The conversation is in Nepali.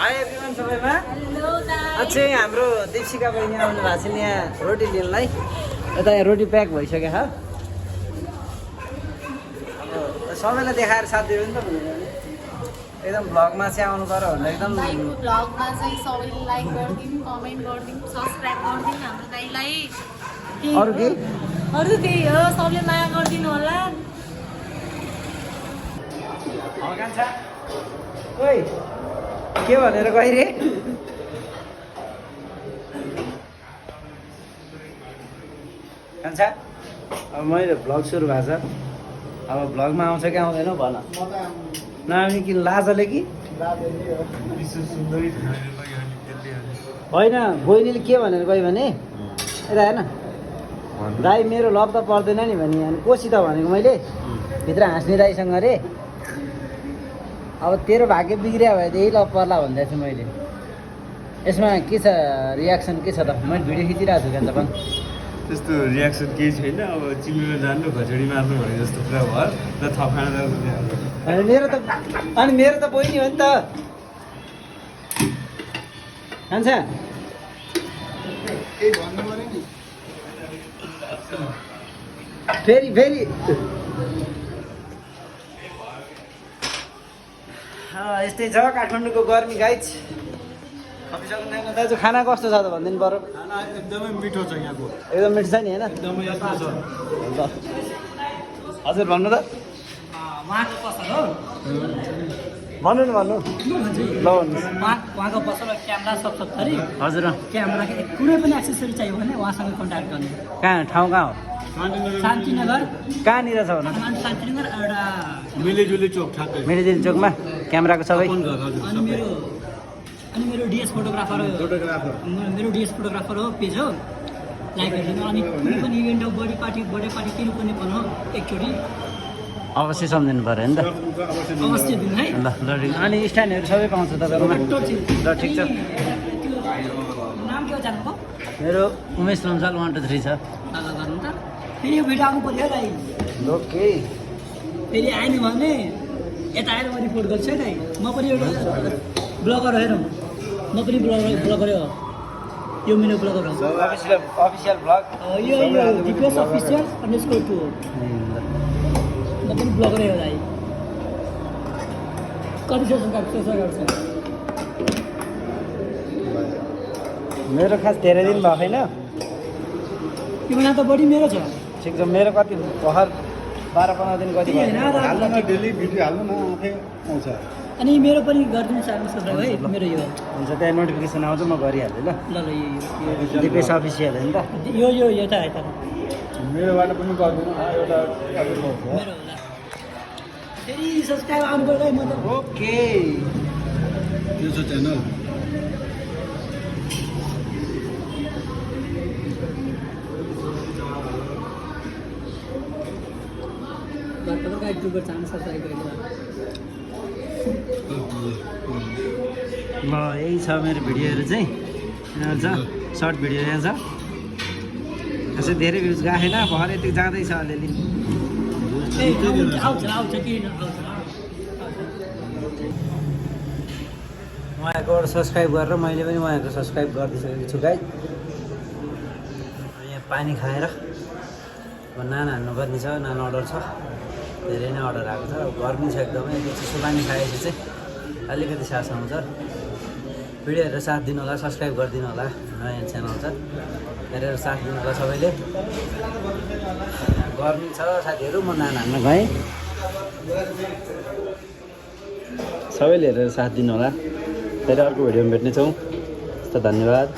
हाई एभ्रिवान सबैमा अझै हाम्रो दीपशिका बहिनी आउनु भएको छ नि यहाँ रोटी लिनलाई यता यहाँ रोटी प्याक भइसक्यो छ अब सबैलाई देखाएर साथ दियो नि त एकदम भ्लगमा चाहिँ आउनु पर्यो भनेर एकदम भ्लगमा चाहिँ सबैले लाइक गरिदिनु कमेन्ट गरिदिनु सब्सक्राइब गरिदिनु हाम्रो दाइलाई अरू के अरू त्यही हो सबले माया गरिदिनु होला कान्छा ओइ के भनेर गइरे कान्छा अब मैले भ्लग सुरु भएको छ अब भ्लगमा आउँछ कि आउँदैन भन नआउने कि लाजले कि होइन बहिनीले के भनेर गयो भने यता हेर्न दाइ मेरो लभ त पर्दैन नि भने अनि कोसित भनेको मैले भित्र हाँस्ने दाइसँग अरे अब तेरो भाग्य बिग्रियो भए यही लभ पर्ला भन्दै छु मैले यसमा के छ रियाक्सन के छ त मैले भिडियो खिचिरहेको छु क्या त पनि त्यस्तो रियाक्सन केही छैन अब चिम्रो जान्नु खचडी मार्नु भने जस्तो कुरा भयो र थपखाना अनि मेरो त बहिनी हो नि त खान्छ फेरि फेरि यस्तै छ काठमाडौँको गर्मी गाइज खपिसक्दैन दाजु खाना कस्तो छ त भनिदिनु पर्यो खाना एकदमै मिठो छ यहाँको एकदम मिठो छ नि होइन एकदमै यस्तो छ ल हजुर भन्नु त उहाँको पसल हो भन्नु न भन्नु ल भन्नुहोस् उहाँको पसल क्यामेरा सब थरी हजुर क्यामेरा कुनै पनि एक्सेसरी चाहियो भने उहाँसँग कन्ट्याक्ट गर्ने कहाँ ठाउँ कहाँ हो शान्तिनगर कहाँनिर छ भन्नु शान्तिनगर एउटा मिलेजुले चोक ठ्याक्कै मेडिदिन चोकमा क्यामेराको सबै अनि मेरो डिएस फोटोग्राफर मेरो डिएस फोटोग्राफर हो पेज हो लाइक गरिदिनु अनि कुनै पनि इभेन्ट हो बर्थडे पार्टी केही कुनै पनि हो एकचोटि अवश्य सम्झिनु पऱ्यो नि त अवश्य दिनु है ल ल अनि स्ट्यान्डहरू सबै पाउँछ तपाईँकोमा ल ठिक छ नाम के हो जान्नुभयो मेरो उमेश लम्साल 1 2 3 छ ल गर्नु त फेरि यो भिडियो आउनु पऱ्यो है ओके फेरि आएन भने यता आएर म रिपोर्ट गर्छु है दाइ म पनि एउटा ब्लगर हेरौँ म पनि ब्लगर हो यो मेरो ब्लगर हो अफिसियल भ्लग यो डिपिएस अफिसियल _2 हो म पनि ब्लगरै हो दाइ कति सब्सक्राइबर गर्छ मेरो खास धेरै दिन भएको छैन तिमीलाई त बढी मेरो छ ठिक छ मेरो कति भर्खर 12-15 दिन कति भयो हाल्नु डेली भिडियो हाल्नु न आफै आउँछ अनि मेरो पनि गरिदिनु सब्सक्राइब है मेरो यो हुन्छ त्यहाँ नोटिफिकेसन आउँछ म गरिहाल्छु ल ल यो डिपिएस अफिसियल हो नि त यो यता यता मेरोबाट पनि गरिदिनु एउटा मेरो होला फेरि सब्सक्राइब आउनु पर्यो है म त ओके यो छ च्यानल तपाईँको युट्युबर च्यानल सब्सक्राइब गरेर ल यही छ मेरो भिडियोहरू चाहिँ यहाँ छ सर्ट भिडियो यहाँ छ त्यसै धेरै भ्युज गएको छैन भरे यति जाँदैछ अलिअलि आउँछ किन आउँछ उहाँहरूकोबाट सब्सक्राइब गरेर मैले पनि उहाँहरूको सब्सक्राइब गरिदिइसकेको छु गाइज यहाँ पानी खाएर अब नान हान्नुपर्ने छ नान अर्डर छ धेरै नै अर्डर आएको छ अब गर्मी छ एकदमै चिसो पानी खाएपछि चाहिँ अलिकति सास आउँछ भिडियोहरू साथ दिनु होला सब्सक्राइब गरिदिनु होला नयाँ च्यानल छ हेरेर साथ दिनु होला सबैले गर्मी छ साथीहरू म नान हान्न गएँ सबैले हेरेर साथ दिनु होला फेरि अर्को भिडियोमा भेट्नेछौँ हस् त धन्यवाद।